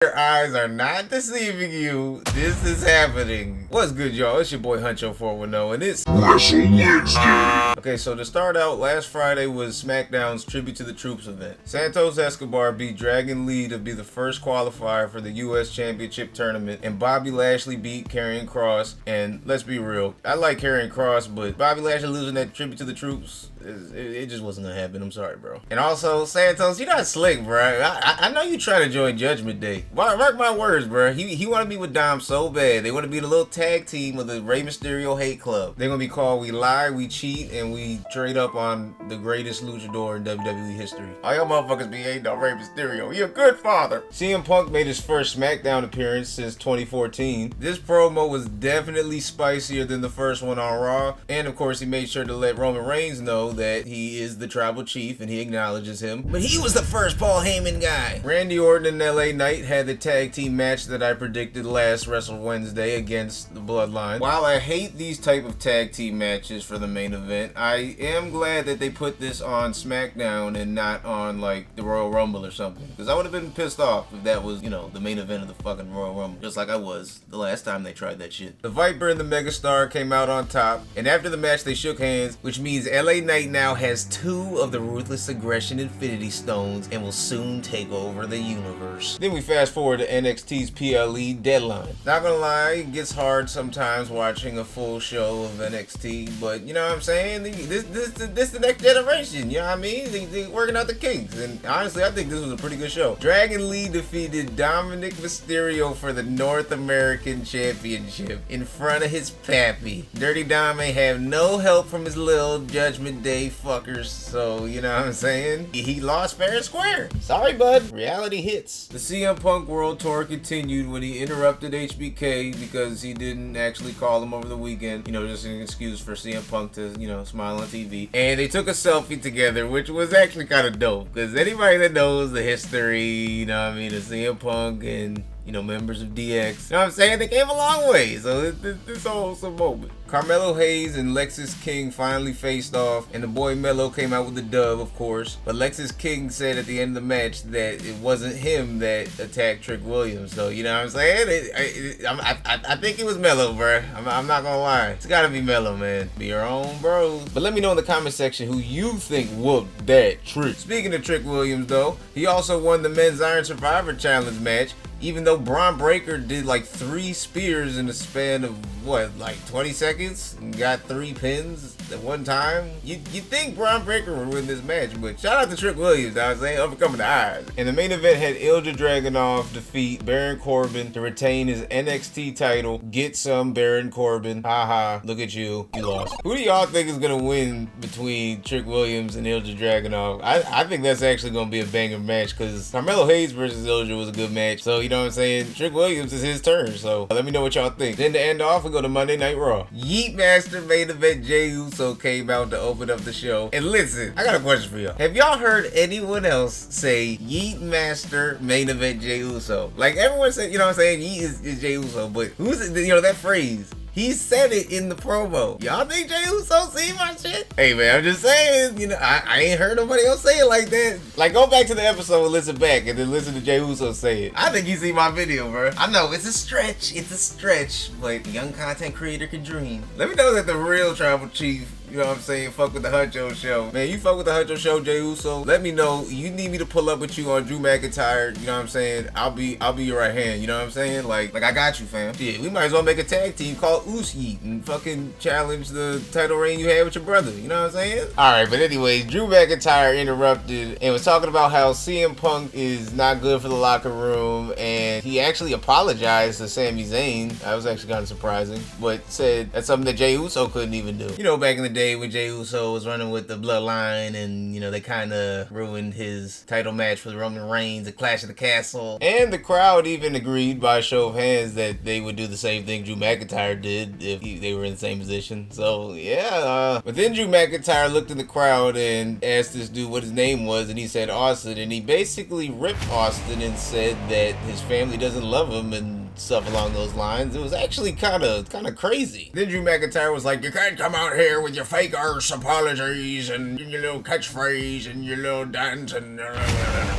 Your eyes are not deceiving you. This is happening. What's good, y'all? It's your boy HUNCHO 410, and it's Wrestle Wednesday. Okay, so to start out, last Friday was SmackDown's Tribute to the Troops event. Santos Escobar beat Dragon Lee to be the first qualifier for the US Championship Tournament, and Bobby Lashley beat Karrion Kross. And let's be real, I like Karrion Kross, but Bobby Lashley losing that Tribute to the Troops, it just wasn't gonna happen. I'm sorry, bro. And also, Santos, you're not slick, bro. I know you try to join Judgment Day. Mark my words, bro. He want to be with Dom so bad. They want to be the little tag team of the Rey Mysterio hate club. They're gonna be called We Lie, We Cheat, and We Trade Up on the greatest luchador in WWE history. All y'all motherfuckers be hating on Rey Mysterio. He a good father. CM Punk made his first SmackDown appearance since 2014. This promo was definitely spicier than the first one on Raw, and of course he made sure to let Roman Reigns know that he is the tribal chief and he acknowledges him. But he was the first Paul Heyman guy. Randy Orton and LA Knight had the tag team match that I predicted last Wrestle Wednesday against the Bloodline. While I hate these type of tag team matches for the main event, I am glad that they put this on SmackDown and not on like the Royal Rumble or something, because I would have been pissed off if that was, you know, the main event of the fucking Royal Rumble, just like I was the last time they tried that shit. The Viper and the Megastar came out on top, and after the match they shook hands, which means LA Knight now has 2 of the Ruthless Aggression Infinity Stones and will soon take over the universe. Then we fast forward to NXT's PLE Deadline. Not gonna lie, it gets hard sometimes watching a full show of NXT, but you know what I'm saying? This the next generation, you know what I mean? They working out the kinks, and honestly, I think this was a pretty good show. Dragon Lee defeated Dominic Mysterio for the North American Championship in front of his pappy. Dirty Dom ain't have no help from his little Judgment Day fuckers, so you know what I'm saying? He lost fair and square. Sorry, bud. Reality hits. The CM Punk World Tour continued when he interrupted HBK because he didn't actually call him over the weekend. You know, just an excuse for CM Punk to, you know, smile on TV. And they took a selfie together, which was actually kind of dope, because anybody that knows the history, you know what I mean, of CM Punk and, you know, members of DX, you know what I'm saying? They came a long way, so this wholesome moment. Carmelo Hayes and Lexis King finally faced off, and the boy Melo came out with the dub, of course. But Lexis King said at the end of the match that it wasn't him that attacked Trick Williams. So, you know what I'm saying? I think it was Melo, bro. I'm not gonna lie. It's gotta be Melo, man. Be your own bros. But let me know in the comment section who you think whooped that Trick. Speaking of Trick Williams, though, he also won the Men's Iron Survivor Challenge match, even though Braun Breaker did like 3 spears in the span of what, like 20 seconds, and got 3 pins at one time. You think Braun Breaker would win this match, but shout out to Trick Williams, I was saying, overcoming the odds. And the main event had Ilja Dragunov defeat Baron Corbin to retain his NXT title. Get some, Baron Corbin. Haha, look at you, you lost. Who do y'all think is gonna win between Trick Williams and Ilja Dragunov? I think that's actually gonna be a banger match, because Carmelo Hayes versus Ilja was a good match. So, you know what I'm saying? Trick Williams is his turn, so let me know what y'all think. Then to end off, we go to Monday Night Raw. Yeet Master main event Jey Uso came out to open up the show. And listen, I got a question for y'all. Have y'all heard anyone else say Yeet Master main event Jey Uso? Like everyone said, you know what I'm saying? Yeet is Jey Uso, but who's it, you know, that phrase? He said it in the promo. Y'all think Jey Uso see my shit? Hey man, I'm just saying, you know, I ain't heard nobody else say it like that. Like, go back to the episode and listen back, and then listen to Jey Uso say it. I think you see my video, bro. I know, it's a stretch, but a young content creator can dream. Let me know that the real tribal chief, you know what I'm saying, fuck with the HUNCHO show. Man, you fuck with the HUNCHO show, Jey Uso, let me know. You need me to pull up with you on Drew McIntyre, you know what I'm saying? I'll be your right hand, you know what I'm saying? Like I got you, fam. Yeah, we might as well make a tag team called Oos Yeet and fucking challenge the title reign you had with your brother, you know what I'm saying? Alright, but anyways, Drew McIntyre interrupted and was talking about how CM Punk is not good for the locker room, and he actually apologized to Sami Zayn. That was actually kind of surprising, but said that's something that Jey Uso couldn't even do. You know, back in the day when Jey Uso was running with the Bloodline, and you know, they kind of ruined his title match with Roman Reigns at Clash of the Castle. And the crowd even agreed by a show of hands that they would do the same thing Drew McIntyre did if they were in the same position. So yeah, but then Drew McIntyre looked in the crowd and asked this dude what his name was, and he said Austin, and he basically ripped Austin and said that his family doesn't love him and stuff along those lines. It was actually kind of crazy. Then Drew McIntyre was like, you can't come out here with your fake arse apologies and your little catchphrase and your little dance and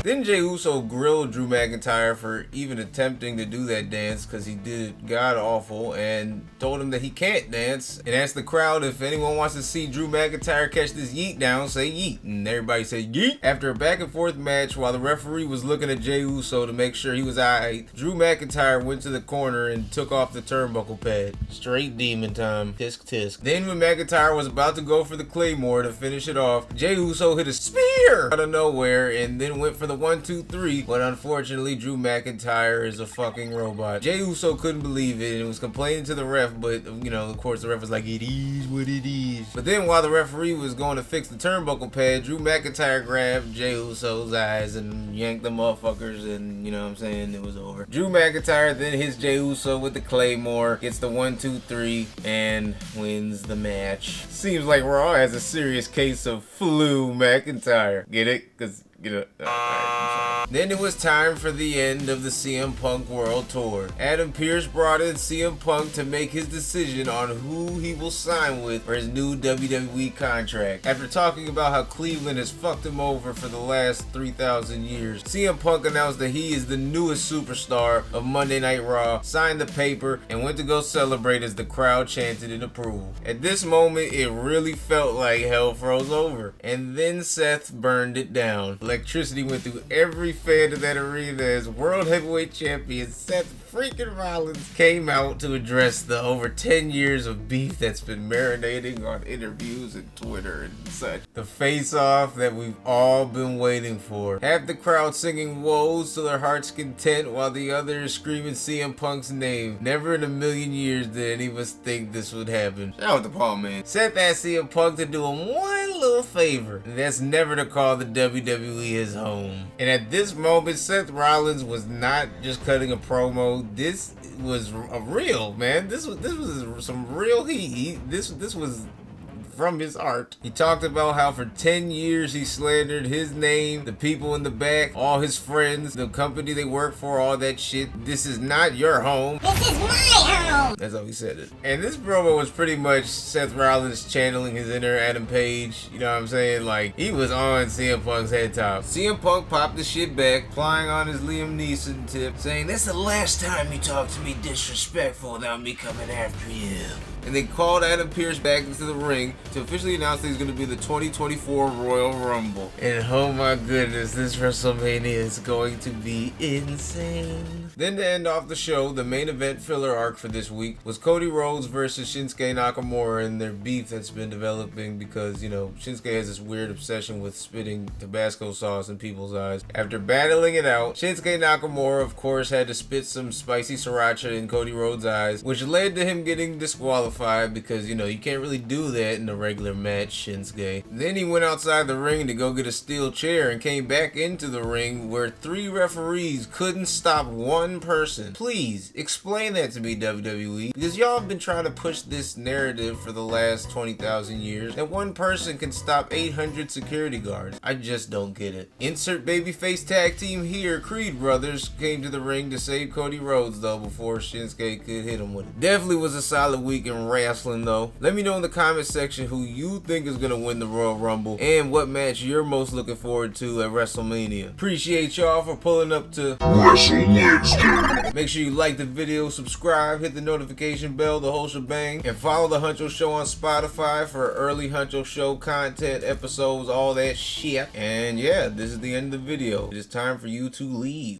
Then Jey Uso grilled Drew McIntyre for even attempting to do that dance, because he did god awful, and told him that he can't dance, and asked the crowd if anyone wants to see Drew McIntyre catch this yeet down, say yeet. And everybody said yeet. After a back and forth match, while the referee was looking at Jey Uso to make sure he was alright, Drew McIntyre went to the corner and took off the turnbuckle pad. Straight demon time. Tisk tisk. Then when McIntyre was about to go for the Claymore to finish it off, Jey Uso hit a spear out of nowhere and then went for the 1, 2, 3, but unfortunately Drew McIntyre is a fucking robot. Jey Uso couldn't believe it and was complaining to the ref, but you know, of course the ref was like, it is what it is. But then while the referee was going to fix the turnbuckle pad, Drew McIntyre grabbed Jey Uso's eyes and yanked the motherfuckers, and you know what I'm saying, it was over. Drew McIntyre then hits Jey Uso with the Claymore, gets the 1, 2, 3, and wins the match. Seems like Raw has a serious case of flu McIntyre. Get it? Because, you know, Then it was time for the end of the CM Punk World Tour. Adam Pearce brought in CM Punk to make his decision on who he will sign with for his new WWE contract. After talking about how Cleveland has fucked him over for the last 3,000 years, CM Punk announced that he is the newest superstar of Monday Night Raw, signed the paper, and went to go celebrate as the crowd chanted in approval. At this moment, it really felt like hell froze over. And then Seth burned it down. Electricity went through every fan of that arena as World Heavyweight Champion Seth freaking Rollins came out to address the over 10 years of beef that's been marinating on interviews and Twitter and such. The face-off that we've all been waiting for. Half the crowd singing woes to their heart's content while the other is screaming CM Punk's name. Never in a million years did any of us think this would happen. Shout out to Paul, man. Seth asked CM Punk to do him one little favor, and that's never to call the WWE his home. And at this moment, Seth Rollins was not just cutting a promo. This was a real, man. This was some real heat. This was from his heart. He talked about how for 10 years he slandered his name, the people in the back, all his friends, the company they work for, all that shit. This is not your home. This is my home. That's how he said it. And this promo was pretty much Seth Rollins channeling his inner Adam Page. You know what I'm saying? Like, he was on CM Punk's head top. CM Punk popped the shit back, flying on his Liam Neeson tip, saying, "That's the last time you talk to me disrespectful without me coming after you." And they called Adam Pearce back into the ring to officially announce that he's going to be the 2024 Royal Rumble. And oh my goodness, this WrestleMania is going to be insane. Then to end off the show, the main event filler arc for this week was Cody Rhodes versus Shinsuke Nakamura and their beef that's been developing because, you know, Shinsuke has this weird obsession with spitting Tabasco sauce in people's eyes. After battling it out, Shinsuke Nakamura, of course, had to spit some spicy sriracha in Cody Rhodes' eyes, which led to him getting disqualified because, you know, you can't really do that in a regular match, Shinsuke. Then he went outside the ring to go get a steel chair and came back into the ring where 3 referees couldn't stop one person. Please, explain that to me, WWE, because y'all have been trying to push this narrative for the last 20,000 years that one person can stop 800 security guards. I just don't get it. Insert babyface tag team here. Creed brothers came to the ring to save Cody Rhodes, though, before Shinsuke could hit him with it. Definitely was a solid week in wrestling, though. Let me know in the comment section who you think is gonna win the Royal Rumble and what match you're most looking forward to at WrestleMania. Appreciate y'all for pulling up to Wrestle Wednesday. Make sure you like the video, subscribe, hit the notification bell, the whole shebang, and follow the Huncho Show on Spotify for early Huncho Show content, episodes, all that shit. And yeah, this is the end of the video. It is time for you to leave.